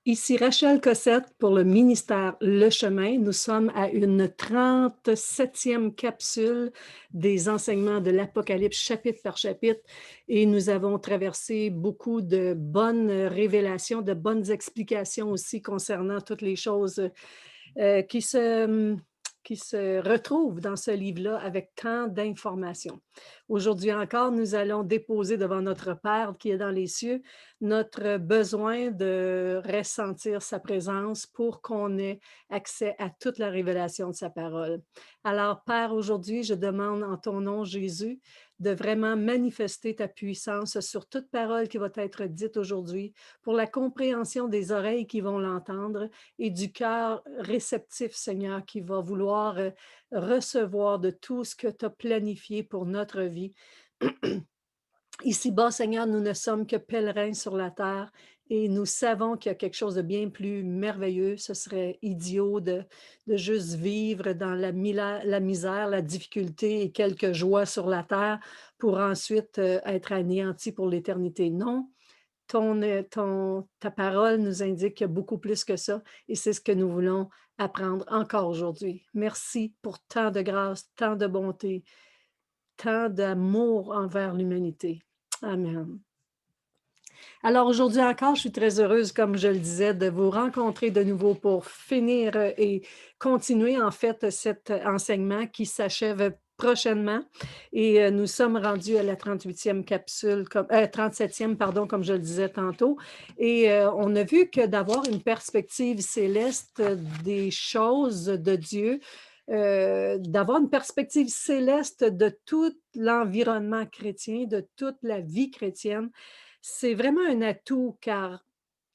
Ici Rachel Cossette pour le ministère Le Chemin. Nous sommes à une 37e capsule des enseignements de l'Apocalypse chapitre par chapitre et nous avons traversé beaucoup de bonnes révélations, de bonnes explications aussi concernant toutes les choses qui se retrouvent dans ce livre-là avec tant d'informations. Aujourd'hui encore, nous allons déposer devant notre Père qui est dans les cieux notre besoin de ressentir sa présence pour qu'on ait accès à toute la révélation de sa parole. Alors, Père, aujourd'hui, je demande en ton nom, Jésus, de vraiment manifester ta puissance sur toute parole qui va être dite aujourd'hui, pour la compréhension des oreilles qui vont l'entendre et du cœur réceptif, Seigneur, qui va vouloir recevoir de tout ce que tu as planifié pour notre vie. Ici-bas, Seigneur, nous ne sommes que pèlerins sur la terre et nous savons qu'il y a quelque chose de bien plus merveilleux. Ce serait idiot de juste vivre dans la misère, la difficulté et quelques joies sur la terre pour ensuite être anéanti pour l'éternité. Non, ta parole nous indique qu'il y a beaucoup plus que ça et c'est ce que nous voulons apprendre encore aujourd'hui. Merci pour tant de grâce, tant de bonté, tant d'amour envers l'humanité. Amen. Alors aujourd'hui encore, je suis très heureuse, comme je le disais, de vous rencontrer de nouveau pour finir et continuer en fait cet enseignement qui s'achève prochainement. Et nous sommes rendus à la 38e capsule, 37e, pardon, comme je le disais tantôt. Et on a vu que d'avoir une perspective céleste des choses de Dieu, d'avoir une perspective céleste de tout l'environnement chrétien, de toute la vie chrétienne, c'est vraiment un atout car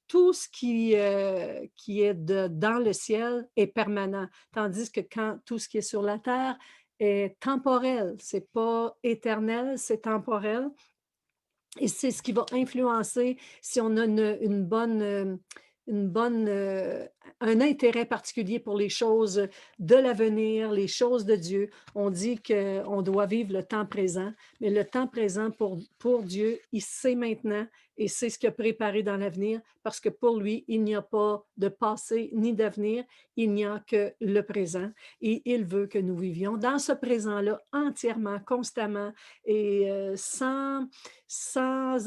tout ce qui est dans le ciel est permanent, tandis que quand tout ce qui est sur la terre est temporel, c'est pas éternel, c'est temporel. Et c'est ce qui va influencer si on a une bonne, un intérêt particulier pour les choses de l'avenir, les choses de Dieu. On dit qu'on doit vivre le temps présent, mais le temps présent pour Dieu, il sait maintenant et c'est ce qu'il a préparé dans l'avenir parce que pour lui, il n'y a pas de passé ni d'avenir, il n'y a que le présent et il veut que nous vivions dans ce présent-là entièrement, constamment et sans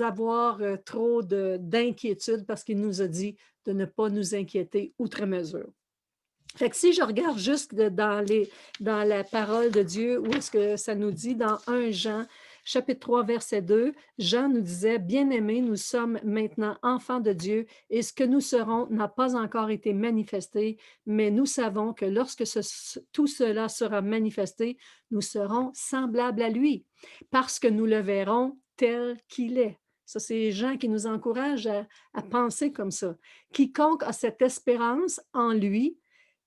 avoir trop d'inquiétude parce qu'il nous a dit de ne pas nous inquiéter outre mesure. Fait que si je regarde juste dans la parole de Dieu, où est-ce que ça nous dit dans 1 Jean, chapitre 3, verset 2, Jean nous disait, bien-aimés, nous sommes maintenant enfants de Dieu et ce que nous serons n'a pas encore été manifesté, mais nous savons que lorsque tout cela sera manifesté, nous serons semblables à lui parce que nous le verrons tel qu'il est. Ça, c'est les gens qui nous encouragent à penser comme ça. Quiconque a cette espérance en lui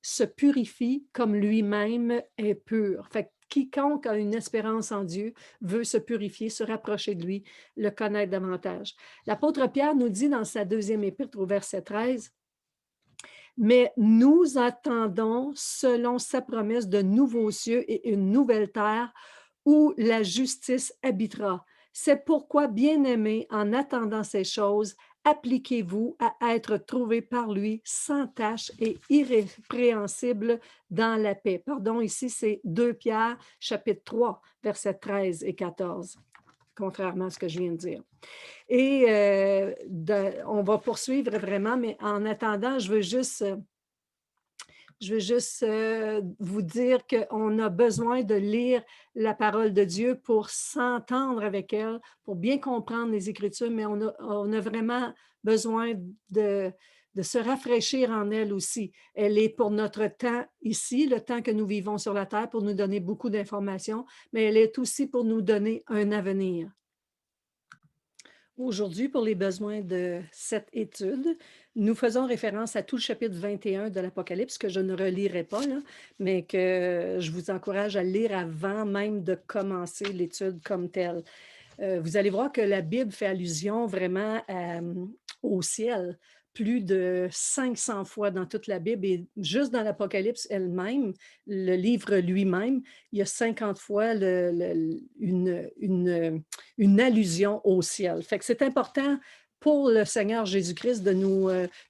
se purifie comme lui-même est pur. Fait que quiconque a une espérance en Dieu veut se purifier, se rapprocher de lui, le connaître davantage. L'apôtre Pierre nous dit dans sa deuxième épître au verset 13, mais nous attendons, selon sa promesse, de nouveaux cieux et une nouvelle terre où la justice habitera. C'est pourquoi, bien-aimés, en attendant ces choses, appliquez-vous à être trouvés par lui sans tache et irrépréhensibles dans la paix. Pardon, ici c'est 2 Pierre, chapitre 3, versets 13 et 14, contrairement à ce que je viens de dire. Et on va poursuivre vraiment, mais en attendant, je veux juste vous dire qu'on a besoin de lire la parole de Dieu pour s'entendre avec elle, pour bien comprendre les Écritures, mais on a vraiment besoin de se rafraîchir en elle aussi. Elle est pour notre temps ici, le temps que nous vivons sur la terre, pour nous donner beaucoup d'informations, mais elle est aussi pour nous donner un avenir. Aujourd'hui, pour les besoins de cette étude, nous faisons référence à tout le chapitre 21 de l'Apocalypse, que je ne relirai pas, là, mais que je vous encourage à lire avant même de commencer l'étude comme telle. Vous allez voir que la Bible fait allusion vraiment au ciel plus de 500 fois dans toute la Bible et juste dans l'Apocalypse elle-même, le livre lui-même, il y a 50 fois une allusion au ciel. Fait que c'est important pour le Seigneur Jésus-Christ de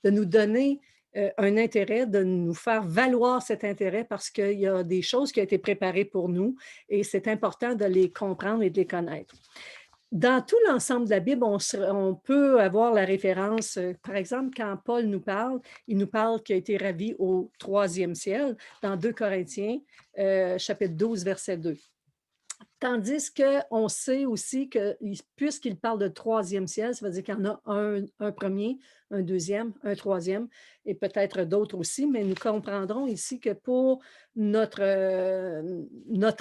nous donner un intérêt, de nous faire valoir cet intérêt parce qu'il y a des choses qui ont été préparées pour nous et c'est important de les comprendre et de les connaître. Dans tout l'ensemble de la Bible, on peut avoir la référence, par exemple, quand Paul nous parle, il nous parle qu'il a été ravi au troisième ciel, dans 2 Corinthiens, chapitre 12, verset 2. Tandis qu'on sait aussi que, puisqu'il parle de troisième ciel, ça veut dire qu'il y en a un premier, un deuxième, un troisième, et peut-être d'autres aussi, mais nous comprendrons ici que pour notre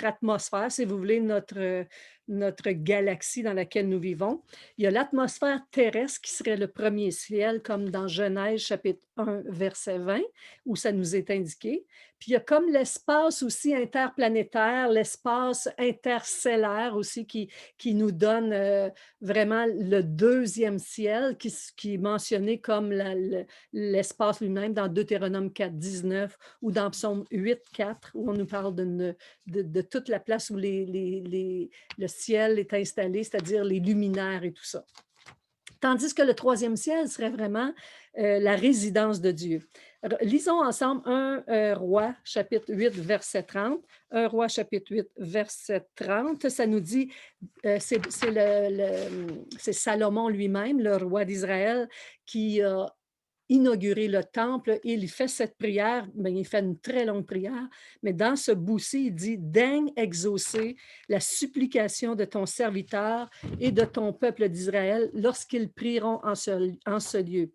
atmosphère, si vous voulez, notre galaxie dans laquelle nous vivons, il y a l'atmosphère terrestre qui serait le premier ciel, comme dans Genèse chapitre 1, verset 20, où ça nous est indiqué. Puis il y a comme l'espace aussi interplanétaire, l'espace interstellaire aussi qui nous donne vraiment le deuxième ciel qui est mentionné comme l'espace lui-même dans Deutéronome 4, 19 ou dans Psaume 8, 4, où on nous parle de toute la place où le ciel est installé, c'est-à-dire les luminaires et tout ça. Tandis que le troisième ciel serait vraiment la résidence de Dieu. Lisons ensemble 1 Roi, chapitre 8, verset 30. 1 Roi, chapitre 8, verset 30, ça nous dit, c'est Salomon lui-même, le roi d'Israël, qui a inauguré le temple et il fait cette prière, bien, il fait une très longue prière, mais dans ce bout-ci, il dit « Daigne exaucer la supplication de ton serviteur et de ton peuple d'Israël lorsqu'ils prieront en ce lieu.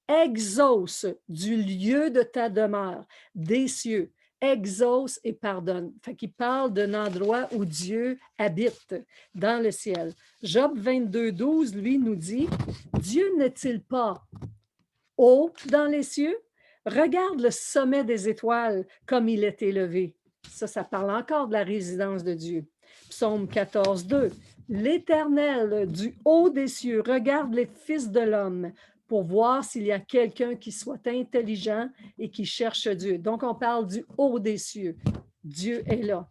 Exauce du lieu de ta demeure, des cieux, exauce et pardonne. » Fait qu'il parle d'un endroit où Dieu habite, dans le ciel. Job 22, 12, lui, nous dit « Dieu n'est-il pas haut dans les cieux? Regarde le sommet des étoiles comme il est élevé. » Ça parle encore de la résidence de Dieu. Psaume 14, 2. L'Éternel du haut des cieux regarde les fils de l'homme pour voir s'il y a quelqu'un qui soit intelligent et qui cherche Dieu. Donc, on parle du haut des cieux. Dieu est là.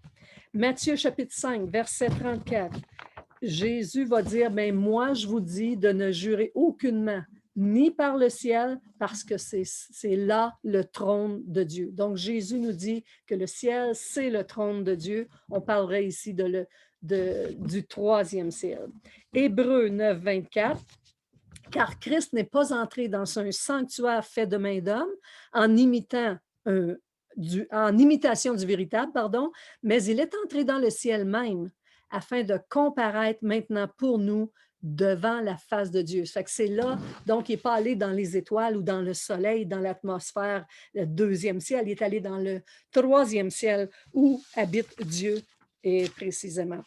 Matthieu chapitre 5, verset 34. Jésus va dire, mais moi, je vous dis de ne jurer aucunement, ni par le ciel, parce que c'est là le trône de Dieu. Donc, Jésus nous dit que le ciel, c'est le trône de Dieu. On parlerait ici du troisième ciel. Hébreux 9, 24. Car Christ n'est pas entré dans un sanctuaire fait de main d'homme en en imitation du véritable, pardon, mais il est entré dans le ciel même afin de comparaître maintenant pour nous devant la face de Dieu. Ça fait que c'est là, donc il n'est pas allé dans les étoiles ou dans le soleil, dans l'atmosphère, le deuxième ciel, il est allé dans le troisième ciel où habite Dieu et précisément.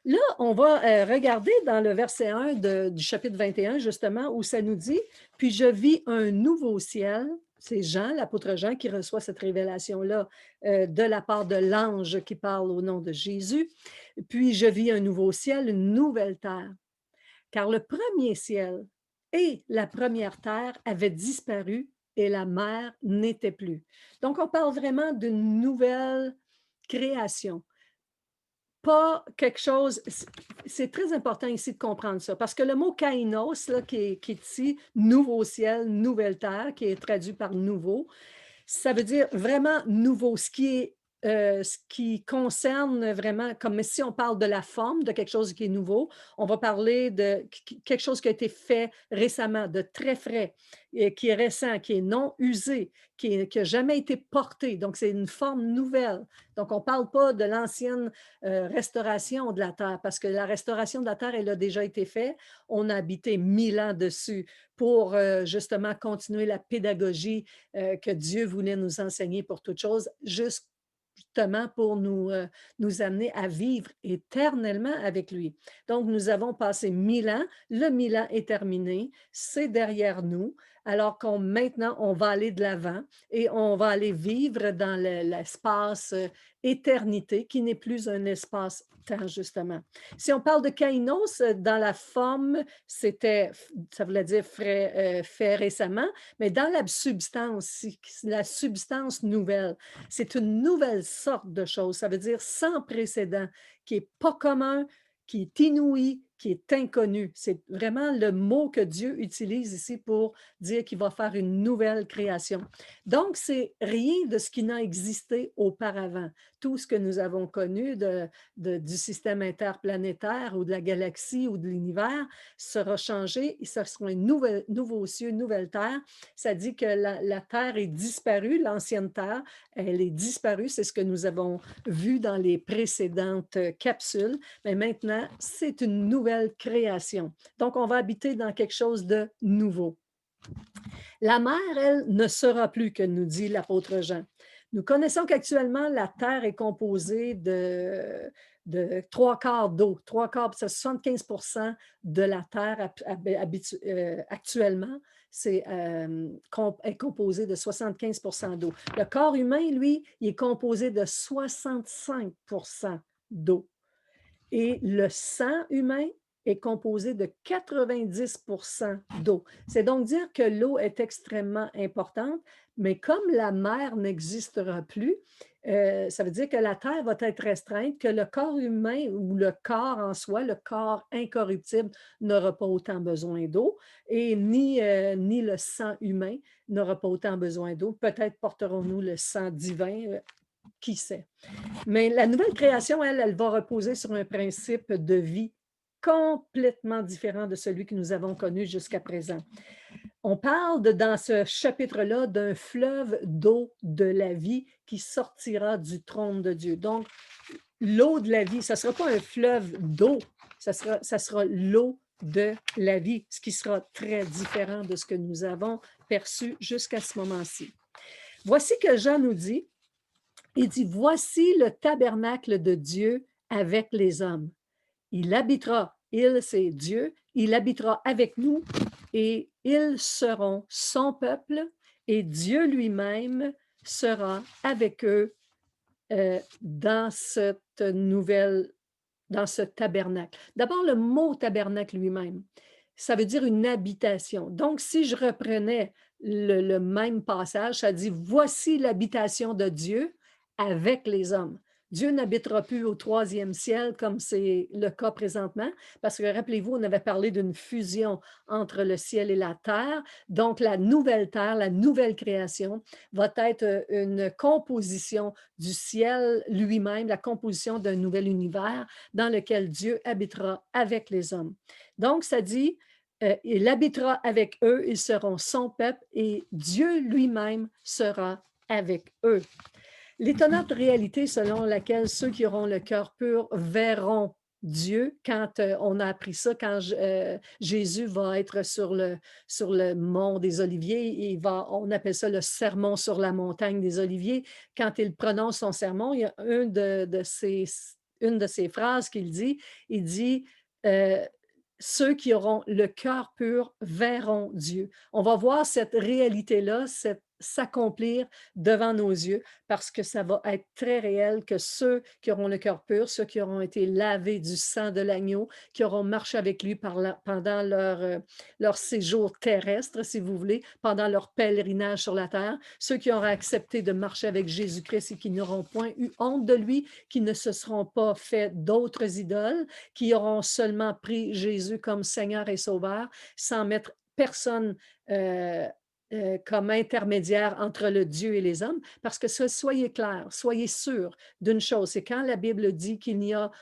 Là, on va regarder dans le verset 1 du chapitre 21, justement, où ça nous dit « Puis je vis un nouveau ciel ». C'est Jean, l'apôtre Jean, qui reçoit cette révélation-là de la part de l'ange qui parle au nom de Jésus. « Puis je vis un nouveau ciel, une nouvelle terre. Car le premier ciel et la première terre avaient disparu et la mer n'était plus. » Donc, on parle vraiment d'une nouvelle création. Pas quelque chose, c'est très important ici de comprendre ça, parce que le mot kainos, là, qui est ici, nouveau ciel, nouvelle terre, qui est traduit par nouveau, ça veut dire vraiment nouveau, ce qui concerne vraiment, comme si on parle de la forme de quelque chose qui est nouveau, on va parler de quelque chose qui a été fait récemment, de très frais, et qui est récent, qui est non usé, qui n'a jamais été porté. Donc, c'est une forme nouvelle. Donc, on ne parle pas de l'ancienne restauration de la terre, parce que la restauration de la terre, elle a déjà été faite. On a habité 1000 ans dessus pour justement continuer la pédagogie que Dieu voulait nous enseigner pour toute chose, justement pour nous amener à vivre éternellement avec lui. Donc, nous avons passé 1000 ans, le 1000 ans est terminé, c'est derrière nous, alors qu'on maintenant, on va aller de l'avant et on va aller vivre dans l'espace éternité, qui n'est plus un espace-temps, justement. Si on parle de kainos, dans la forme, ça voulait dire fait récemment, mais dans la substance, la substance nouvelle, c'est une nouvelle sorte de chose. Ça veut dire sans précédent, qui n'est pas commun, qui est inouï, qui est inconnu. C'est vraiment le mot que Dieu utilise ici pour dire qu'il va faire une nouvelle création. Donc, c'est rien de ce qui n'a existé auparavant. Tout ce que nous avons connu du système interplanétaire ou de la galaxie ou de l'univers sera changé et ce sera un nouveau cieux, une nouvelle terre. Ça dit que la terre est disparue, l'ancienne terre, elle est disparue. C'est ce que nous avons vu dans les précédentes capsules. Mais maintenant, c'est une nouvelle création. Donc, on va habiter dans quelque chose de nouveau. La mer, elle, ne sera plus, que nous dit l'apôtre Jean. Nous connaissons qu'actuellement, la Terre est composée de trois quarts d'eau. Trois quarts, c'est 75 de la Terre actuellement, est composé de 75 d'eau. Le corps humain, lui, il est composé de 65 d'eau. Et le sang humain est composé de 90 d'eau. C'est donc dire que l'eau est extrêmement importante, mais comme la mer n'existera plus, ça veut dire que la terre va être restreinte, que le corps humain ou le corps en soi, le corps incorruptible, n'aura pas autant besoin d'eau et ni le sang humain n'aura pas autant besoin d'eau. Peut-être porterons-nous le sang divin, qui sait. Mais la nouvelle création, elle, elle va reposer sur un principe de vie complètement différent de celui que nous avons connu jusqu'à présent. On parle dans ce chapitre-là d'un fleuve d'eau de la vie qui sortira du trône de Dieu. Donc, l'eau de la vie, ça ne sera pas un fleuve d'eau, ça sera l'eau de la vie, ce qui sera très différent de ce que nous avons perçu jusqu'à ce moment-ci. Voici que Jean nous dit, il dit, voici le tabernacle de Dieu avec les hommes. Il habitera, il c'est Dieu, il habitera avec nous et ils seront son peuple et Dieu lui-même sera avec eux dans ce tabernacle. D'abord, le mot tabernacle lui-même, ça veut dire une habitation. Donc, si je reprenais le même passage, ça dit, voici l'habitation de Dieu avec les hommes. Dieu n'habitera plus au troisième ciel comme c'est le cas présentement, parce que rappelez-vous, on avait parlé d'une fusion entre le ciel et la terre. Donc, la nouvelle terre, la nouvelle création va être une composition du ciel lui-même, la composition d'un nouvel univers dans lequel Dieu habitera avec les hommes. Donc, ça dit, il habitera avec eux, ils seront son peuple et Dieu lui-même sera avec eux. L'étonnante réalité selon laquelle ceux qui auront le cœur pur verront Dieu, quand on a appris ça, quand Jésus va être sur le mont des Oliviers, on appelle ça le sermon sur la montagne des Oliviers. Quand il prononce son sermon, il y a une de ces phrases qu'il dit, il dit ceux qui auront le cœur pur verront Dieu. On va voir cette réalité-là, s'accomplir devant nos yeux parce que ça va être très réel que ceux qui auront le cœur pur, ceux qui auront été lavés du sang de l'agneau, qui auront marché avec lui pendant leur séjour terrestre, si vous voulez, pendant leur pèlerinage sur la terre, ceux qui auront accepté de marcher avec Jésus-Christ et qui n'auront point eu honte de lui, qui ne se seront pas fait d'autres idoles, qui auront seulement pris Jésus comme Seigneur et Sauveur, sans mettre personne comme intermédiaire entre le Dieu et les hommes, parce que soyez clairs, soyez sûrs d'une chose, c'est quand la Bible dit qu'il n'y a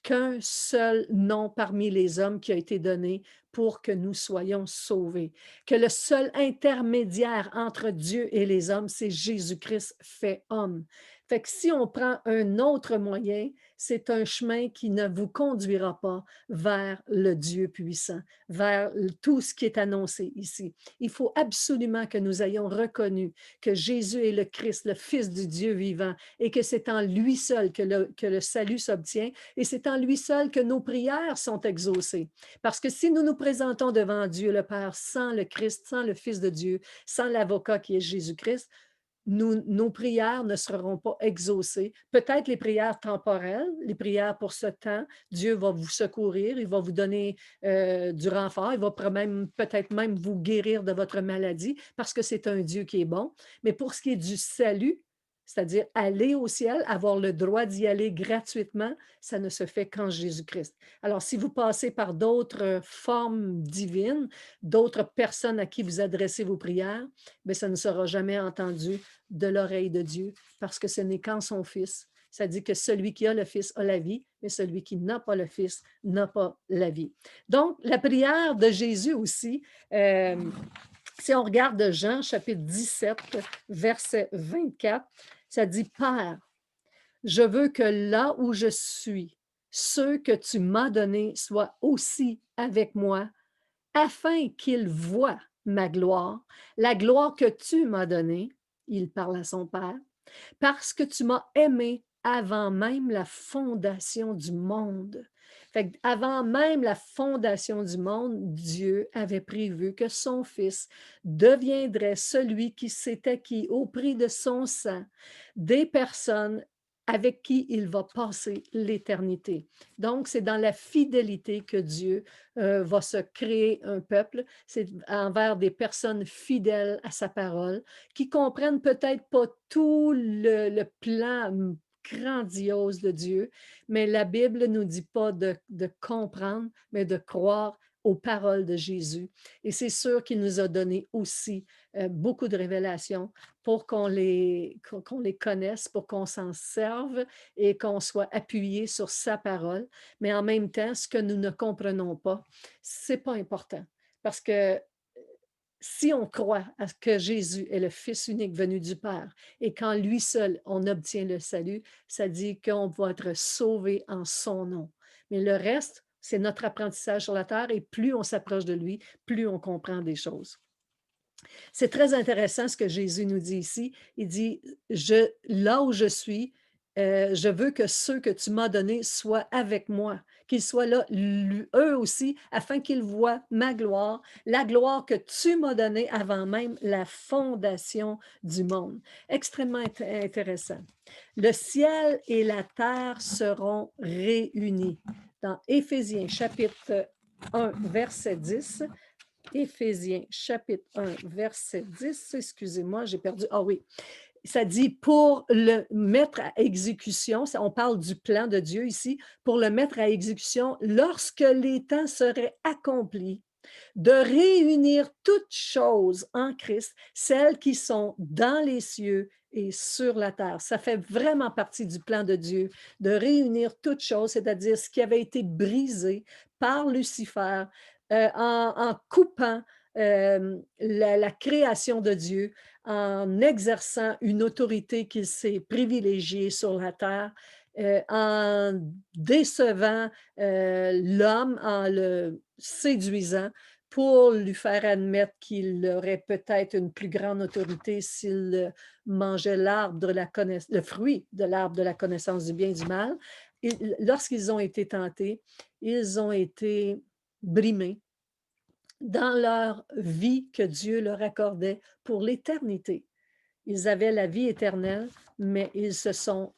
qu'un seul nom parmi les hommes qui a été donné pour que nous soyons sauvés, que le seul intermédiaire entre Dieu et les hommes, c'est Jésus-Christ fait homme. Fait que si on prend un autre moyen, c'est un chemin qui ne vous conduira pas vers le Dieu puissant, vers tout ce qui est annoncé ici. Il faut absolument que nous ayons reconnu que Jésus est le Christ, le Fils du Dieu vivant, et que c'est en lui seul que le salut s'obtient, et c'est en lui seul que nos prières sont exaucées. Parce que si nous nous présentons devant Dieu le Père sans le Christ, sans le Fils de Dieu, sans l'avocat qui est Jésus-Christ, nos prières ne seront pas exaucées. Peut-être les prières temporelles, les prières pour ce temps, Dieu va vous secourir, il va vous donner du renfort, il va peut-être même vous guérir de votre maladie parce que c'est un Dieu qui est bon. Mais pour ce qui est du salut, c'est-à-dire aller au ciel, avoir le droit d'y aller gratuitement, ça ne se fait qu'en Jésus-Christ. Alors, si vous passez par d'autres formes divines, d'autres personnes à qui vous adressez vos prières, bien, ça ne sera jamais entendu de l'oreille de Dieu, parce que ce n'est qu'en son Fils. Ça dit que celui qui a le Fils a la vie, mais celui qui n'a pas le Fils n'a pas la vie. Donc, la prière de Jésus aussi, euh, si on regarde Jean, chapitre 17, verset 24, ça dit, Père, je veux que là où je suis, ceux que tu m'as donnés soient aussi avec moi, afin qu'ils voient ma gloire, la gloire que tu m'as donnée. Il parle à son Père, parce que tu m'as aimé avant même la fondation du monde. Fait avant même la fondation du monde, Dieu avait prévu que son Fils deviendrait celui qui s'est acquis au prix de son sang des personnes avec qui il va passer l'éternité. Donc, c'est dans la fidélité que Dieu va se créer un peuple. C'est envers des personnes fidèles à sa parole, qui comprennent peut-être pas tout le plan grandiose de Dieu, mais la Bible ne nous dit pas de comprendre, mais de croire aux paroles de Jésus. Et c'est sûr qu'il nous a donné aussi beaucoup de révélations pour qu'on les connaisse, pour qu'on s'en serve et qu'on soit appuyé sur sa parole. Mais en même temps, ce que nous ne comprenons pas, c'est pas important. Parce que si on croit à ce que Jésus est le Fils unique venu du Père et qu'en lui seul on obtient le salut, ça dit qu'on va être sauvé en son nom. Mais le reste, c'est notre apprentissage sur la terre et plus on s'approche de lui, plus on comprend des choses. C'est très intéressant ce que Jésus nous dit ici. Il dit, là où je suis, je veux que ceux que tu m'as donnés soient avec moi, qu'ils soient là, eux aussi, afin qu'ils voient ma gloire, la gloire que tu m'as donnée avant même la fondation du monde. Extrêmement intéressant. Le ciel et la terre seront réunis. Dans Éphésiens chapitre 1, verset 10, Éphésiens chapitre 1, verset 10, excusez-moi, j'ai perdu. Ah oui, ça dit pour le mettre à exécution, on parle du plan de Dieu ici, pour le mettre à exécution lorsque les temps seraient accomplis, de réunir toutes choses en Christ, celles qui sont dans les cieux et sur la terre. Ça fait vraiment partie du plan de Dieu, de réunir toutes choses, c'est-à-dire ce qui avait été brisé par Lucifer en coupant la création de Dieu, en exerçant une autorité qu'il s'est privilégiée sur la terre, en décevant l'homme, en le séduisant pour lui faire admettre qu'il aurait peut-être une plus grande autorité s'il mangeait le fruit de l'arbre de la connaissance du bien et du mal. Lorsqu'ils ont été tentés, ils ont été brimés dans leur vie que Dieu leur accordait pour l'éternité. Ils avaient la vie éternelle, mais ils se sont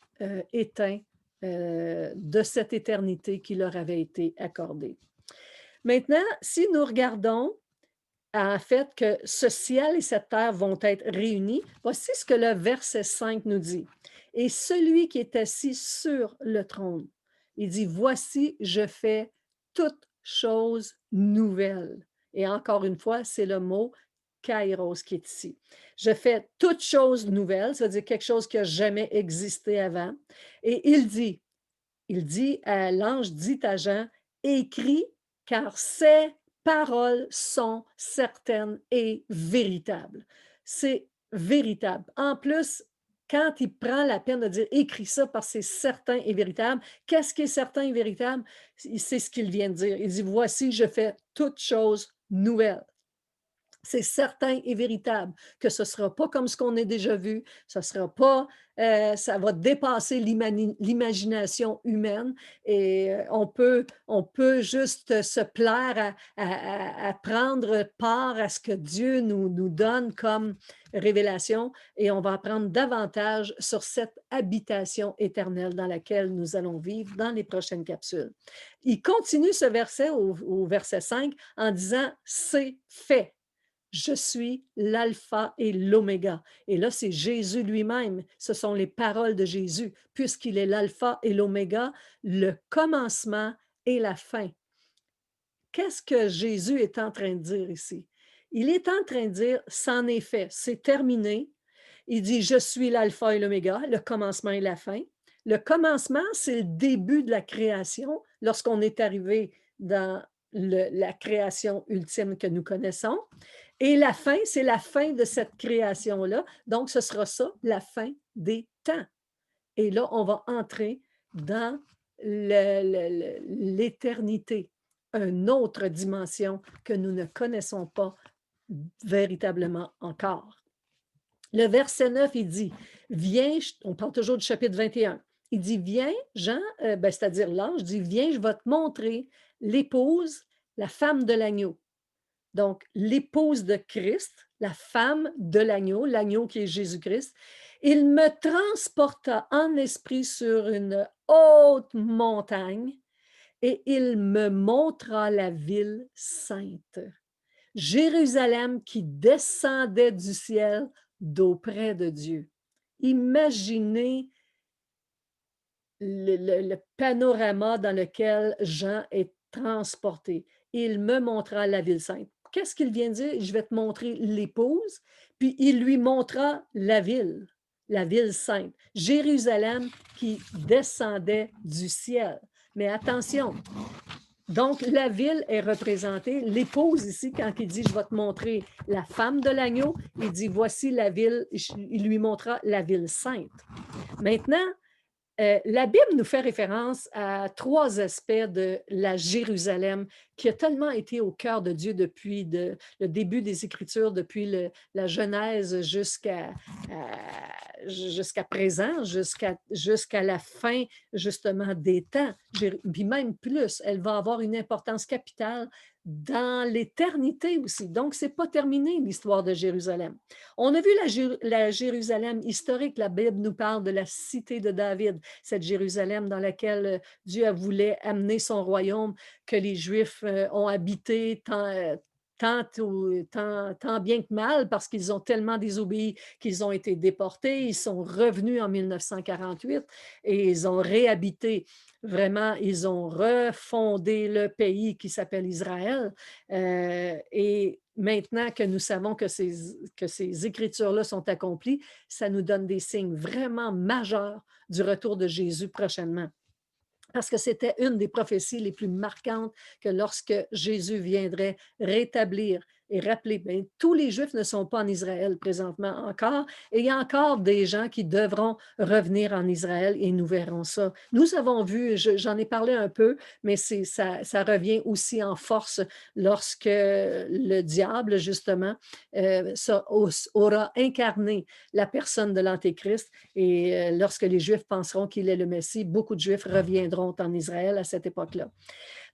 éteints de cette éternité qui leur avait été accordée. Maintenant, si nous regardons en fait que ce ciel et cette terre vont être réunis, voici ce que le verset 5 nous dit. Et celui qui est assis sur le trône, il dit, voici, je fais toutes choses nouvelles. Et encore une fois, c'est le mot kairos qui est ici. Je fais toutes choses nouvelles, c'est-à-dire quelque chose qui n'a jamais existé avant. Et il dit à l'ange, dit à Jean, écris, car ces paroles sont certaines et véritables. C'est véritable. En plus, quand il prend la peine de dire écris ça parce que c'est certain et véritable, qu'est-ce qui est certain et véritable? C'est ce qu'il vient de dire. Il dit voici, je fais toutes choses nouvelles. C'est certain et véritable que ce ne sera pas comme ce qu'on a déjà vu, ce sera pas, ça va dépasser l'imagination humaine et on peut juste se plaire à prendre part à ce que Dieu nous donne comme révélation et on va apprendre davantage sur cette habitation éternelle dans laquelle nous allons vivre dans les prochaines capsules. Il continue ce verset au verset 5 en disant « c'est fait ». Je suis l'alpha et l'oméga. Et là, c'est Jésus lui-même. Ce sont les paroles de Jésus, puisqu'il est l'alpha et l'oméga, le commencement et la fin. Qu'est-ce que Jésus est en train de dire ici? Il est en train de dire, c'en est fait, c'est terminé. Il dit, je suis l'alpha et l'oméga, le commencement et la fin. Le commencement, c'est le début de la création, lorsqu'on est arrivé dans la création ultime que nous connaissons. Et la fin, c'est la fin de cette création-là. Donc, ce sera ça, la fin des temps. Et là, on va entrer dans l'éternité, une autre dimension que nous ne connaissons pas véritablement encore. Le verset 9, il dit, viens, on parle toujours du chapitre 21, il dit, viens, Jean, c'est-à-dire l'ange, dit, viens, je vais te montrer l'épouse, la femme de l'agneau. Donc, l'épouse de Christ, la femme de l'agneau qui est Jésus-Christ, il me transporta en esprit sur une haute montagne et il me montra la ville sainte, Jérusalem qui descendait du ciel d'auprès de Dieu. Imaginez le panorama dans lequel Jean est transporté. Il me montra la ville sainte. Qu'est-ce qu'il vient de dire? Je vais te montrer l'épouse, puis il lui montra la ville sainte, Jérusalem qui descendait du ciel. Mais attention, donc la ville est représentée, l'épouse ici, quand il dit, je vais te montrer la femme de l'agneau, il dit, voici la ville, il lui montra la ville sainte. Maintenant, la Bible nous fait référence à trois aspects de la Jérusalem qui a tellement été au cœur de Dieu depuis le début des Écritures, depuis la Genèse jusqu'à présent, jusqu'à la fin justement des temps. Puis même plus, elle va avoir une importance capitale dans l'éternité aussi. Donc, ce n'est pas terminé l'histoire de Jérusalem. On a vu la Jérusalem historique, la Bible nous parle de la cité de David, cette Jérusalem dans laquelle Dieu voulait amener son royaume, que les Juifs ont habité tant bien que mal, parce qu'ils ont tellement désobéi qu'ils ont été déportés. Ils sont revenus en 1948 et ils ont réhabité. Vraiment, ils ont refondé le pays qui s'appelle Israël. Et maintenant que nous savons que ces écritures-là sont accomplies, ça nous donne des signes vraiment majeurs du retour de Jésus prochainement. Parce que c'était une des prophéties les plus marquantes, que lorsque Jésus viendrait rétablir et rappeler, bien, tous les Juifs ne sont pas en Israël présentement encore, et il y a encore des gens qui devront revenir en Israël et nous verrons ça. Nous avons vu, j'en ai parlé un peu, mais ça revient aussi en force lorsque le diable, justement, aura incarné la personne de l'Antéchrist, et lorsque les Juifs penseront qu'il est le Messie, beaucoup de Juifs reviendront en Israël à cette époque-là.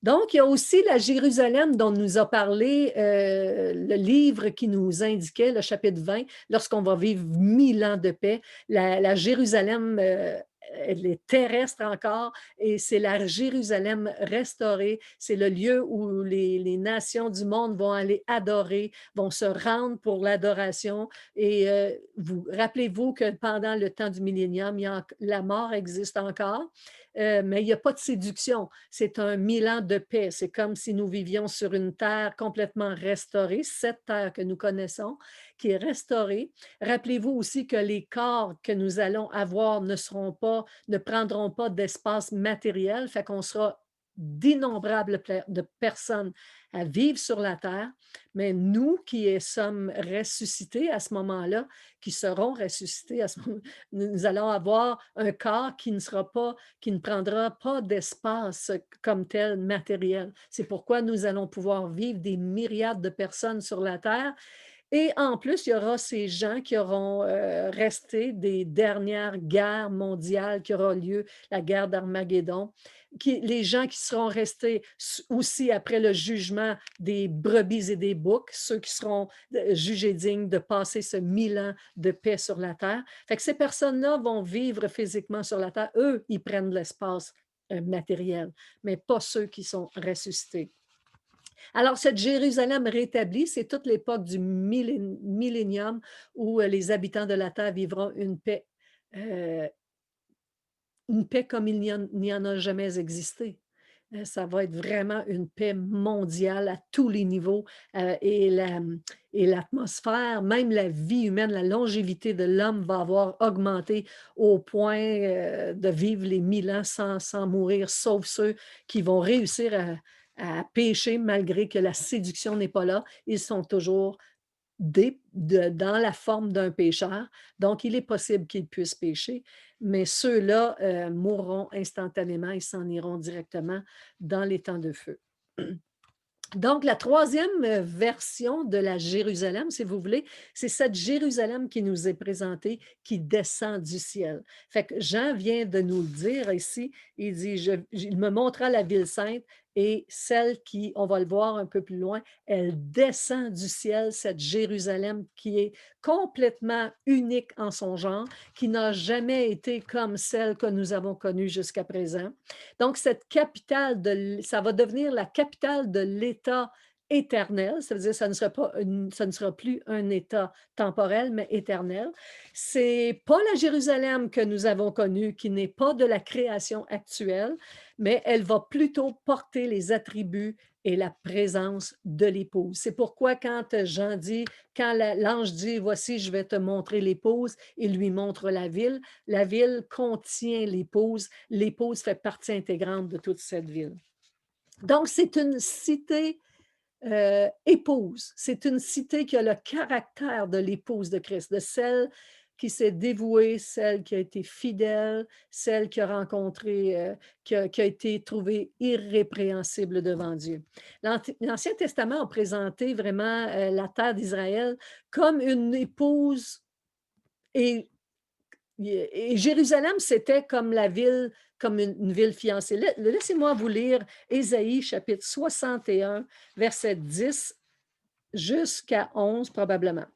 Donc, il y a aussi la Jérusalem dont nous a parlé le livre qui nous indiquait, le chapitre 20, lorsqu'on va vivre 1000 ans de paix. La Jérusalem, elle est terrestre encore, et c'est la Jérusalem restaurée. C'est le lieu où les nations du monde vont aller adorer, vont se rendre pour l'adoration. Et vous rappelez-vous que pendant le temps du millénium, la mort existe encore. Mais il n'y a pas de séduction. C'est un 1000 ans de paix. C'est comme si nous vivions sur une terre complètement restaurée, cette terre que nous connaissons, qui est restaurée. Rappelez-vous aussi que les corps que nous allons avoir ne prendront pas d'espace matériel, fait qu'on sera d'innombrables de personnes à vivre sur la terre, mais nous qui sommes ressuscités à ce moment-là, qui serons ressuscités à ce moment, nous allons avoir un corps qui ne prendra pas d'espace comme tel matériel. C'est pourquoi nous allons pouvoir vivre des myriades de personnes sur la terre. Et en plus, il y aura ces gens qui auront resté des dernières guerres mondiales qui aura lieu, la guerre d'Armageddon, les gens qui seront restés aussi après le jugement des brebis et des boucs, ceux qui seront jugés dignes de passer ce 1000 ans de paix sur la terre. Fait que ces personnes-là vont vivre physiquement sur la terre. Eux, ils prennent l'espace matériel, mais pas ceux qui sont ressuscités. Alors, cette Jérusalem rétablie, c'est toute l'époque du millénium où les habitants de la terre vivront euh, une paix comme n'y en a jamais existé. Ça va être vraiment une paix mondiale à tous les niveaux, et et l'atmosphère, même la vie humaine, la longévité de l'homme va avoir augmenté au point, de vivre les 1000 ans sans mourir, sauf ceux qui vont réussir à pécher malgré que la séduction n'est pas là. Ils sont toujours dans la forme d'un pécheur. Donc, il est possible qu'ils puissent pécher, mais ceux-là mourront instantanément et s'en iront directement dans les temps de feu. Donc, la troisième version de la Jérusalem, si vous voulez, c'est cette Jérusalem qui nous est présentée, qui descend du ciel. Fait que Jean vient de nous le dire ici, il dit, il me montra la ville sainte et celle qui, on va le voir un peu plus loin, elle descend du ciel, cette Jérusalem qui est complètement unique en son genre, qui n'a jamais été comme celle que nous avons connue jusqu'à présent. Donc, cette capitale, ça va devenir la capitale de l'État éternel, ça veut dire que ça ne sera plus un État temporel, mais éternel. C'est pas la Jérusalem que nous avons connue, qui n'est pas de la création actuelle, mais elle va plutôt porter les attributs et la présence de l'épouse. C'est pourquoi quand l'ange dit, voici, je vais te montrer l'épouse, il lui montre la ville contient l'épouse fait partie intégrante de toute cette ville. Donc, c'est une cité épouse. C'est une cité qui a le caractère de l'épouse de Christ, de celle qui s'est dévouée, celle qui a été fidèle, celle qui a rencontré, qui a été trouvée irrépréhensible devant Dieu. L'Ancien Testament a présenté vraiment la terre d'Israël comme une épouse et Jérusalem, c'était comme la ville, comme une ville fiancée. Laissez-moi vous lire Ésaïe chapitre 61, verset 10 jusqu'à 11 probablement.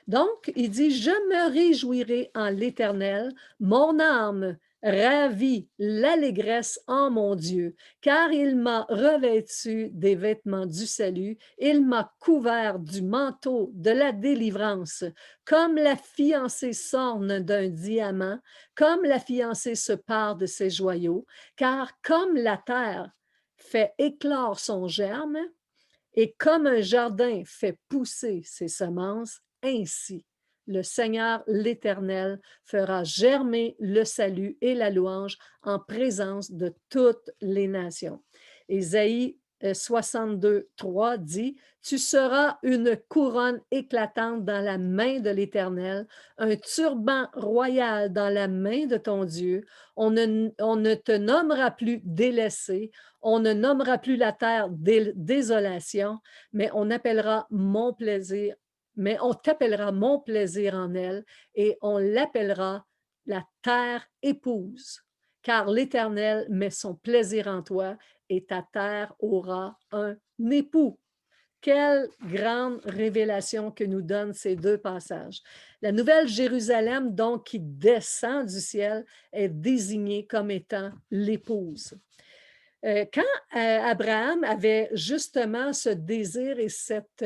Donc, il dit, je me réjouirai en l'Éternel, mon âme ravit l'allégresse en mon Dieu, car il m'a revêtu des vêtements du salut, il m'a couvert du manteau de la délivrance, comme la fiancée s'orne d'un diamant, comme la fiancée se pare de ses joyaux, car comme la terre fait éclore son germe, et comme un jardin fait pousser ses semences, ainsi le Seigneur l'Éternel fera germer le salut et la louange en présence de toutes les nations. Ésaïe 62, 3 dit, tu seras une couronne éclatante dans la main de l'Éternel, un turban royal dans la main de ton Dieu. On ne te nommera plus délaissé, on ne nommera plus la terre désolation, mais on appellera mon plaisir, mais on t'appellera mon plaisir en elle, et on l'appellera la terre épouse, car l'Éternel met son plaisir en toi, et ta terre aura un époux. Quelle grande révélation que nous donnent ces deux passages. La nouvelle Jérusalem, donc, qui descend du ciel, est désignée comme étant l'épouse. Quand Abraham avait justement ce désir et cet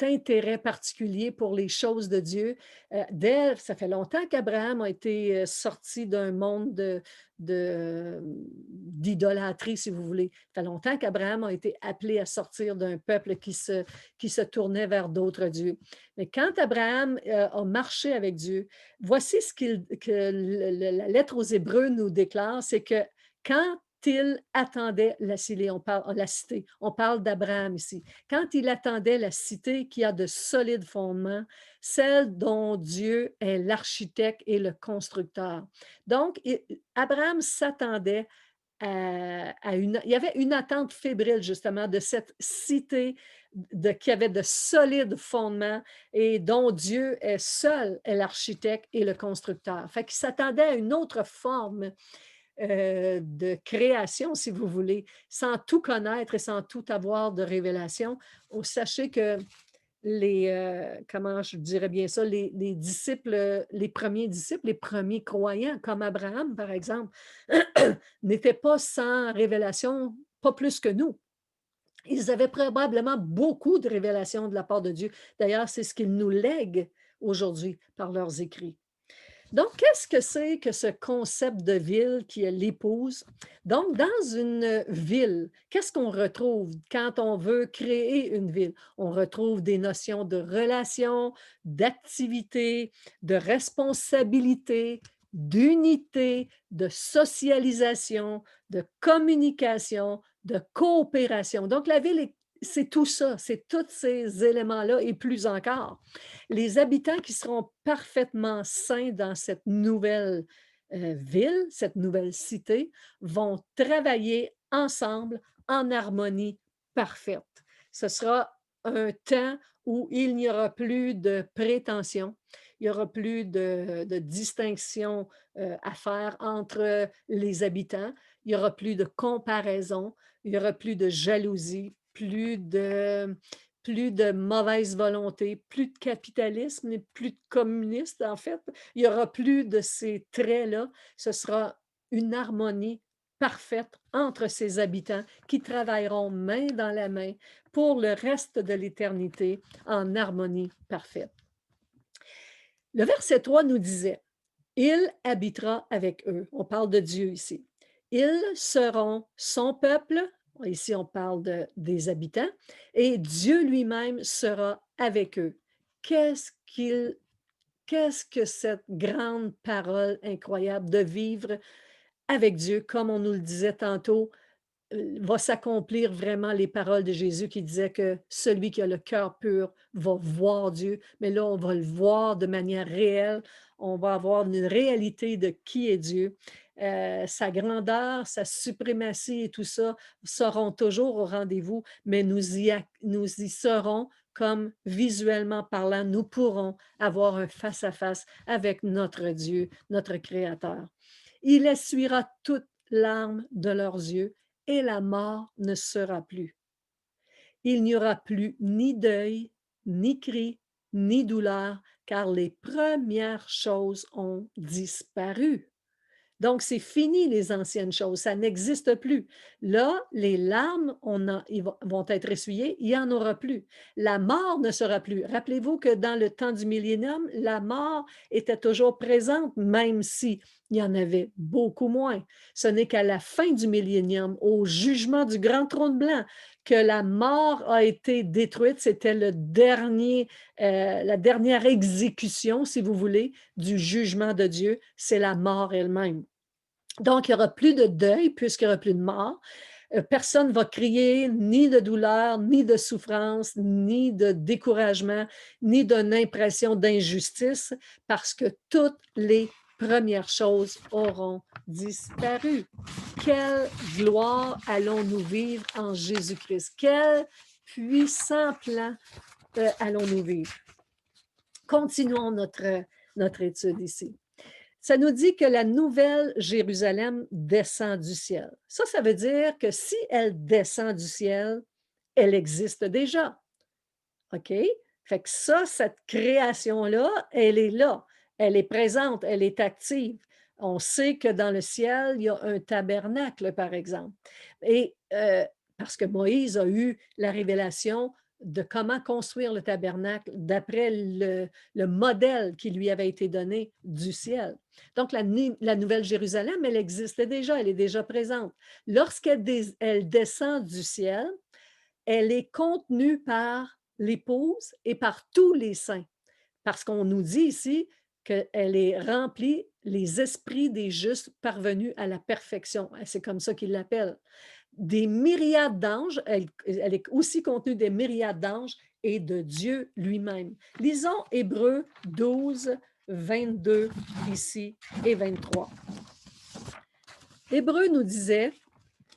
intérêt particulier pour les choses de Dieu, ça fait longtemps qu'Abraham a été sorti d'un monde d'idolâtrie, si vous voulez. Ça fait longtemps qu'Abraham a été appelé à sortir d'un peuple qui se tournait vers d'autres dieux. Mais quand Abraham a marché avec Dieu, voici que la lettre aux Hébreux nous déclare, c'est que quand il attendait la cité, on parle d'Abraham ici, quand il attendait la cité qui a de solides fondements, celle dont Dieu est l'architecte et le constructeur. Donc, Abraham s'attendait il y avait une attente fébrile justement de cette cité qui avait de solides fondements et dont Dieu est seul est l'architecte et le constructeur. Fait qu'il s'attendait à une autre forme de création, si vous voulez, sans tout connaître et sans tout avoir de révélation. Sachez que comment je dirais bien ça, les disciples, les premiers disciples, les premiers croyants, comme Abraham, par exemple, n'étaient pas sans révélation, pas plus que nous. Ils avaient probablement beaucoup de révélations de la part de Dieu. D'ailleurs, c'est ce qu'ils nous lèguent aujourd'hui par leurs écrits. Donc, qu'est-ce que c'est que ce concept de ville qui est l'épouse? Donc, dans une ville, qu'est-ce qu'on retrouve quand on veut créer une ville? On retrouve des notions de relation, d'activité, de responsabilité, d'unité, de socialisation, de communication, de coopération. Donc, la ville, c'est tout ça, c'est tous ces éléments-là et plus encore. Les habitants qui seront parfaitement sains dans cette nouvelle, ville, cette nouvelle cité, vont travailler ensemble en harmonie parfaite. Ce sera un temps où il n'y aura plus de prétention, il n'y aura plus de distinction, à faire entre les habitants, il n'y aura plus de comparaison, il n'y aura plus de jalousie, plus de mauvaise volonté, plus de capitalisme et plus de communistes, en fait. Il y aura plus de ces traits-là. Ce sera une harmonie parfaite entre ces habitants qui travailleront main dans la main pour le reste de l'éternité en harmonie parfaite. Le verset 3 nous disait: il habitera avec eux. On parle de Dieu ici. Ils seront son peuple. Ici, on parle des habitants. Et Dieu lui-même sera avec eux. Qu'est-ce qu'il, qu'est-ce que cette grande parole incroyable de vivre avec Dieu, comme on nous le disait tantôt, va s'accomplir vraiment les paroles de Jésus qui disait que celui qui a le cœur pur va voir Dieu. Mais là, on va le voir de manière réelle. On va avoir une réalité de qui est Dieu. Sa grandeur, sa suprématie et tout ça seront toujours au rendez-vous, mais nous y serons comme visuellement parlant, nous pourrons avoir un face-à-face avec notre Dieu, notre Créateur. Il essuiera toute larmes de leurs yeux et la mort ne sera plus. Il n'y aura plus ni deuil, ni cri, ni douleur, car les premières choses ont disparu. Donc, c'est fini les anciennes choses, ça n'existe plus. Là, les larmes, ils vont être essuyées, il n'y en aura plus. La mort ne sera plus. Rappelez-vous que dans le temps du millénium, la mort était toujours présente, même si il y en avait beaucoup moins. Ce n'est qu'à la fin du millénium, au jugement du grand trône blanc, que la mort a été détruite. C'était la dernière exécution, si vous voulez, du jugement de Dieu. C'est la mort elle-même. Donc, il n'y aura plus de deuil puisqu'il n'y aura plus de mort. Personne ne va crier ni de douleur, ni de souffrance, ni de découragement, ni d'une impression d'injustice, parce que toutes les premières choses auront disparu. Quelle gloire allons-nous vivre en Jésus-Christ? Quel puissant plan allons-nous vivre? Continuons notre étude ici. Ça nous dit que la nouvelle Jérusalem descend du ciel. Ça veut dire que si elle descend du ciel, elle existe déjà. OK? Fait que ça, cette création-là, elle est là. Elle est présente, elle est active. On sait que dans le ciel, il y a un tabernacle, par exemple. Et parce que Moïse a eu la révélation de comment construire le tabernacle d'après le modèle qui lui avait été donné du ciel. Donc, la Nouvelle Jérusalem, elle existe déjà, elle est déjà présente. Elle descend du ciel, elle est contenue par l'épouse et par tous les saints. Parce qu'on nous dit ici qu'elle est remplie, les esprits des justes parvenus à la perfection. C'est comme ça qu'il l'appelle. Des myriades d'anges, elle est aussi contenue des myriades d'anges et de Dieu lui-même. Lisons Hébreux 12, 22 ici et 23. Hébreux nous disait: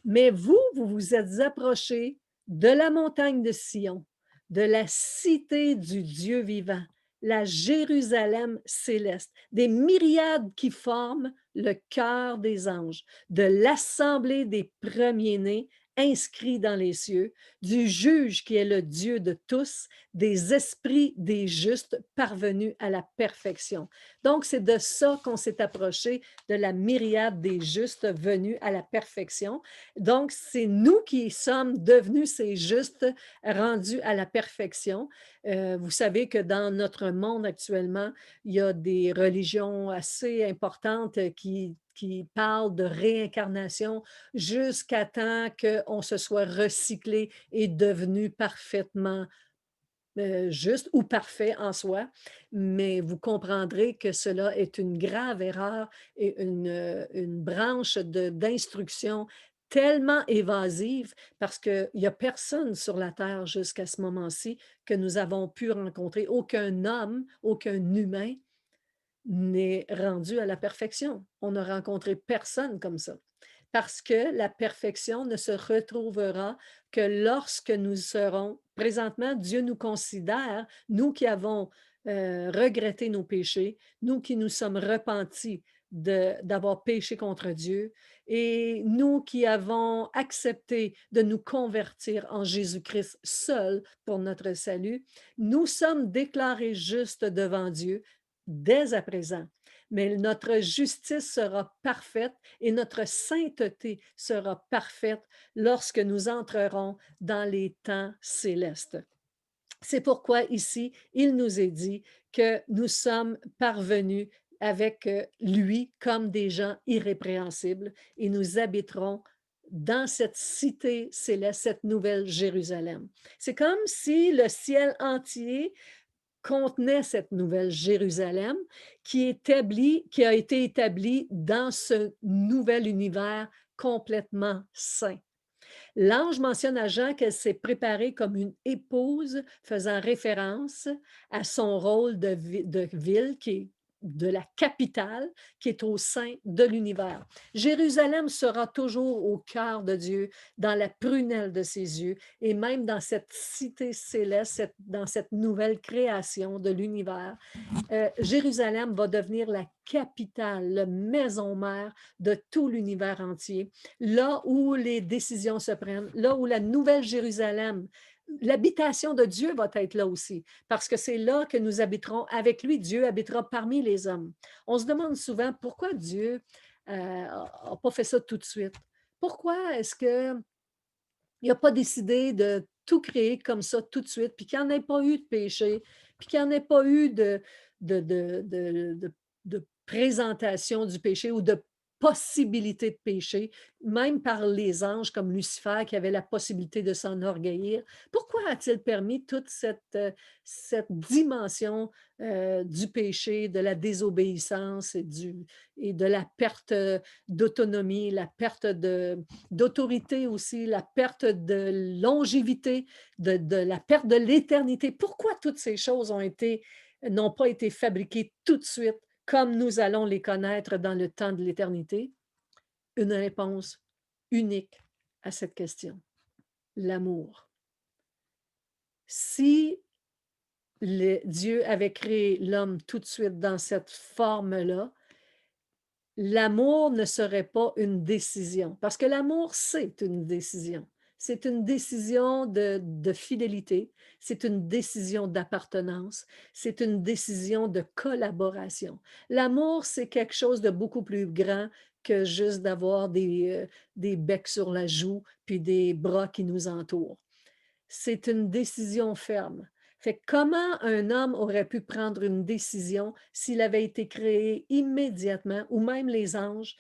mais vous vous êtes approchés de la montagne de Sion, de la cité du Dieu vivant, la Jérusalem céleste, des myriades qui forment le cœur des anges, de l'assemblée des premiers-nés inscrit dans les cieux, du juge qui est le Dieu de tous, des esprits des justes parvenus à la perfection. Donc, c'est de ça qu'on s'est approché, de la myriade des justes venus à la perfection. Donc, c'est nous qui sommes devenus ces justes rendus à la perfection. Vous savez que dans notre monde actuellement, il y a des religions assez importantes qui parlent de réincarnation jusqu'à temps qu'on se soit recyclé et devenu parfaitement juste ou parfait en soi, mais vous comprendrez que cela est une grave erreur et une branche d'instruction tellement évasive parce qu'il n'y a personne sur la terre jusqu'à ce moment-ci que nous avons pu rencontrer. Aucun homme, aucun humain n'est rendu à la perfection. On n'a rencontré personne comme ça. Parce que la perfection ne se retrouvera que lorsque nous serons, présentement, Dieu nous considère, nous qui avons regretté nos péchés, nous qui nous sommes repentis d'avoir péché contre Dieu et nous qui avons accepté de nous convertir en Jésus-Christ seul pour notre salut, nous sommes déclarés justes devant Dieu dès à présent. Mais notre justice sera parfaite et notre sainteté sera parfaite lorsque nous entrerons dans les temps célestes. C'est pourquoi ici, il nous est dit que nous sommes parvenus avec lui comme des gens irrépréhensibles et nous habiterons dans cette cité céleste, cette nouvelle Jérusalem. C'est comme si le ciel entier contenait cette nouvelle Jérusalem qui a été établie dans ce nouvel univers complètement saint. L'ange mentionne à Jean qu'elle s'est préparée comme une épouse, faisant référence à son rôle de ville qui est de la capitale qui est au sein de l'univers. Jérusalem sera toujours au cœur de Dieu, dans la prunelle de ses yeux, et même dans cette cité céleste, dans cette nouvelle création de l'univers. Jérusalem va devenir la capitale, la maison mère de tout l'univers entier, là où les décisions se prennent, là où la nouvelle Jérusalem, l'habitation de Dieu va être là aussi, parce que c'est là que nous habiterons avec lui. Dieu habitera parmi les hommes. On se demande souvent pourquoi Dieu n'a pas fait ça tout de suite. Pourquoi est-ce qu'il n'a pas décidé de tout créer comme ça tout de suite, puis qu'il n'y en ait pas eu de péché, puis qu'il n'y en ait pas eu de présentation du péché ou de possibilité de péché, même par les anges comme Lucifer qui avait la possibilité de s'enorgueillir. Pourquoi a-t-il permis toute cette dimension du péché, de la désobéissance et de la perte d'autonomie, la perte d'autorité aussi, la perte de longévité, de la perte de l'éternité? Pourquoi toutes ces choses n'ont pas été fabriquées tout de suite comme nous allons les connaître dans le temps de l'éternité? Une réponse unique à cette question: l'amour. Si Dieu avait créé l'homme tout de suite dans cette forme-là, l'amour ne serait pas une décision, parce que l'amour, c'est une décision. C'est une décision de fidélité, c'est une décision d'appartenance, c'est une décision de collaboration. L'amour, c'est quelque chose de beaucoup plus grand que juste d'avoir des becs sur la joue puis des bras qui nous entourent. C'est une décision ferme. Fait que comment un homme aurait pu prendre une décision s'il avait été créé immédiatement, ou même les anges,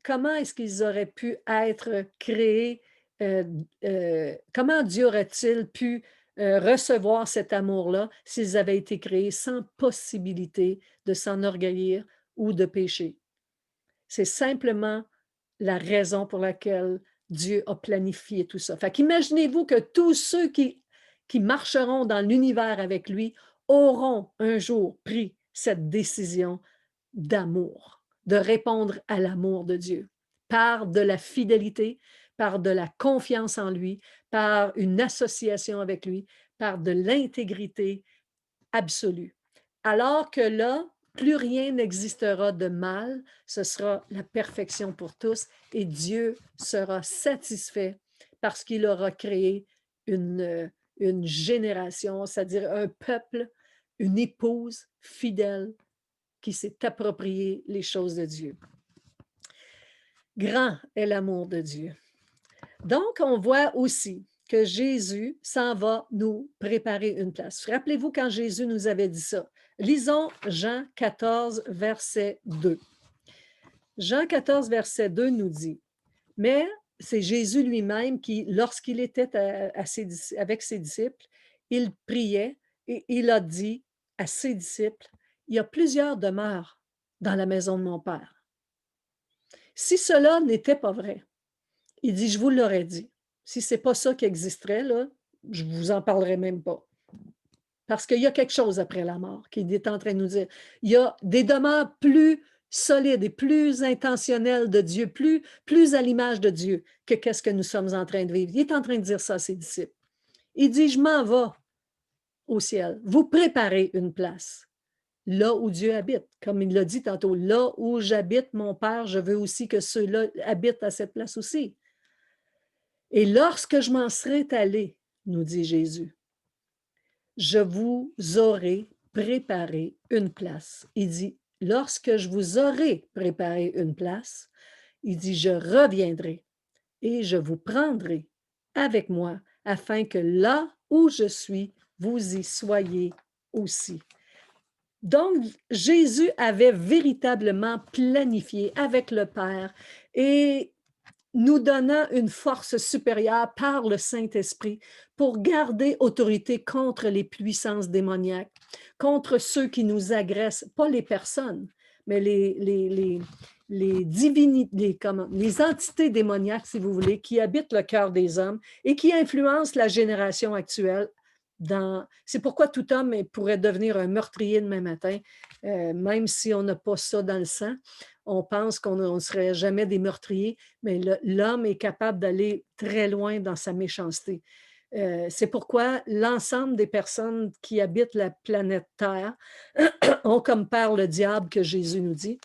comment est-ce qu'ils auraient pu être créés? Comment Dieu aurait-il pu recevoir cet amour-là s'ils avaient été créés sans possibilité de s'enorgueillir ou de pécher? C'est simplement la raison pour laquelle Dieu a planifié tout ça. Fait qu'imaginez-vous que tous ceux qui marcheront dans l'univers avec lui auront un jour pris cette décision d'amour, de répondre à l'amour de Dieu, par de la fidélité, par de la confiance en lui, par une association avec lui, par de l'intégrité absolue. Alors que là, plus rien n'existera de mal, ce sera la perfection pour tous et Dieu sera satisfait parce qu'il aura créé une génération, c'est-à-dire un peuple, une épouse fidèle qui s'est approprié les choses de Dieu. Grand est l'amour de Dieu. Donc, on voit aussi que Jésus s'en va nous préparer une place. Rappelez-vous quand Jésus nous avait dit ça. Lisons Jean 14, verset 2. Jean 14, verset 2 nous dit, mais c'est Jésus lui-même qui, lorsqu'il était avec ses disciples, il priait et il a dit à ses disciples, il y a plusieurs demeures dans la maison de mon Père. Si cela n'était pas vrai, il dit, je vous l'aurais dit. Si ce n'est pas ça qui existerait, là, je ne vous en parlerai même pas. Parce qu'il y a quelque chose après la mort qu'il est en train de nous dire. Il y a des demeures plus solides et plus intentionnelles de Dieu, plus à l'image de Dieu que qu'est-ce que nous sommes en train de vivre. Il est en train de dire ça à ses disciples. Il dit, je m'en vais au ciel. Vous préparez une place. Là où Dieu habite, comme il l'a dit tantôt, là où j'habite, mon Père, je veux aussi que ceux-là habitent à cette place aussi. Et lorsque je m'en serai allé, nous dit Jésus, je vous aurai préparé une place. Il dit, lorsque je vous aurai préparé une place, il dit, je reviendrai et je vous prendrai avec moi afin que là où je suis, vous y soyez aussi. Donc, Jésus avait véritablement planifié avec le Père et nous donnant une force supérieure par le Saint-Esprit pour garder autorité contre les puissances démoniaques, contre ceux qui nous agressent, pas les personnes, mais les divinités, les entités démoniaques, si vous voulez, qui habitent le cœur des hommes et qui influencent la génération actuelle. C'est pourquoi tout homme pourrait devenir un meurtrier demain matin, même si on n'a pas ça dans le sang. On pense qu'on ne serait jamais des meurtriers, mais l'homme est capable d'aller très loin dans sa méchanceté. C'est pourquoi l'ensemble des personnes qui habitent la planète Terre ont comme père le diable que Jésus nous dit.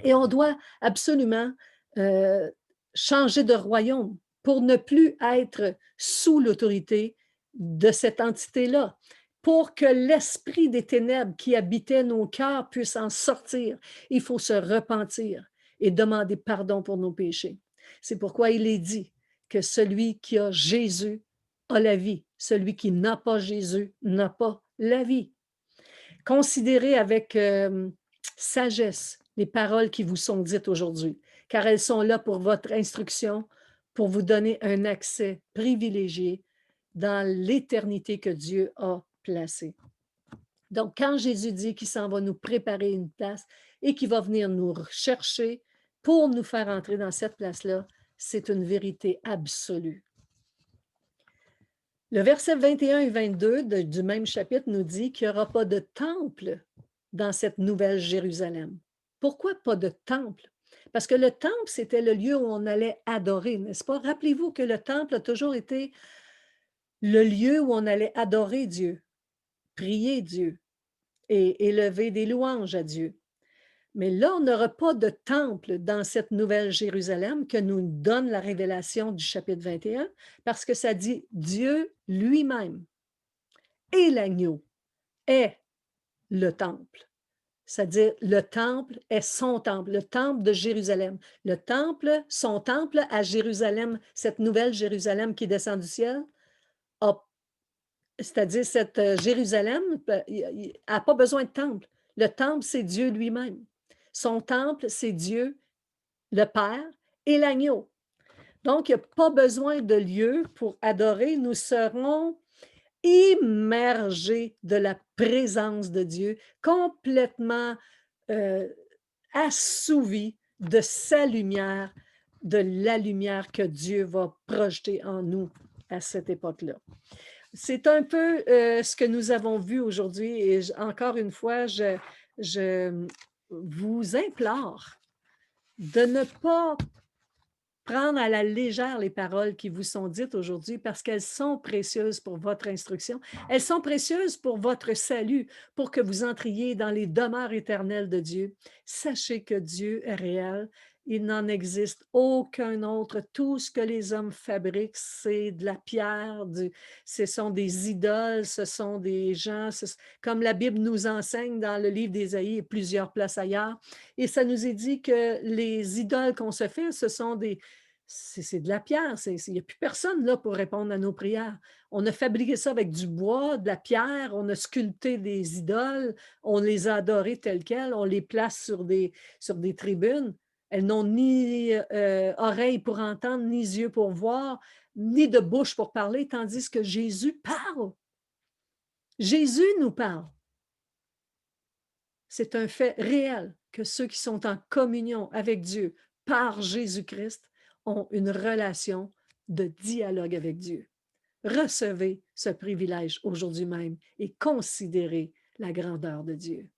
Et on doit absolument changer de royaume pour ne plus être sous l'autorité de cette entité-là, pour que l'esprit des ténèbres qui habitait nos cœurs puisse en sortir. Il faut se repentir et demander pardon pour nos péchés. C'est pourquoi il est dit que celui qui a Jésus a la vie. Celui qui n'a pas Jésus n'a pas la vie. Considérez avec sagesse les paroles qui vous sont dites aujourd'hui, car elles sont là pour votre instruction, pour vous donner un accès privilégié dans l'éternité que Dieu a placée. Donc, quand Jésus dit qu'il s'en va nous préparer une place et qu'il va venir nous chercher pour nous faire entrer dans cette place-là, c'est une vérité absolue. Le verset 21 et 22 du même chapitre nous dit qu'il n'y aura pas de temple dans cette nouvelle Jérusalem. Pourquoi pas de temple? Parce que le temple, c'était le lieu où on allait adorer, n'est-ce pas? Rappelez-vous que le temple a toujours été le lieu où on allait adorer Dieu, prier Dieu et élever des louanges à Dieu. Mais là, on n'aura pas de temple dans cette nouvelle Jérusalem que nous donne la révélation du chapitre 21, parce que ça dit Dieu lui-même et l'agneau est le temple. C'est-à-dire, le temple est son temple, le temple de Jérusalem. Le temple, son temple à Jérusalem, cette nouvelle Jérusalem qui descend du ciel, c'est-à-dire cette Jérusalem n'a pas besoin de temple. Le temple, c'est Dieu lui-même. Son temple, c'est Dieu, le Père et l'agneau. Donc, il n'y a pas besoin de lieu pour adorer. Nous serons immergés de la présence de Dieu, complètement assouvis de sa lumière, de la lumière que Dieu va projeter en nous à cette époque-là. C'est un peu ce que nous avons vu aujourd'hui et encore une fois, je vous implore de ne pas prendre à la légère les paroles qui vous sont dites aujourd'hui parce qu'elles sont précieuses pour votre instruction. Elles sont précieuses pour votre salut, pour que vous entriez dans les demeures éternelles de Dieu. Sachez que Dieu est réel Il n'en existe aucun autre. Tout ce que les hommes fabriquent, c'est de la pierre, ce sont des idoles, ce sont des gens, comme la Bible nous enseigne dans le livre d'Ésaïe et plusieurs places ailleurs. Et ça nous est dit que les idoles qu'on se fait, ce sont c'est de la pierre. Il n'y a plus personne là pour répondre à nos prières. On a fabriqué ça avec du bois, de la pierre, on a sculpté des idoles, on les a adorées telles quelles, on les place sur des tribunes. Elles n'ont ni oreilles pour entendre, ni yeux pour voir, ni de bouche pour parler, tandis que Jésus parle. Jésus nous parle. C'est un fait réel que ceux qui sont en communion avec Dieu par Jésus-Christ ont une relation de dialogue avec Dieu. Recevez ce privilège aujourd'hui même et considérez la grandeur de Dieu.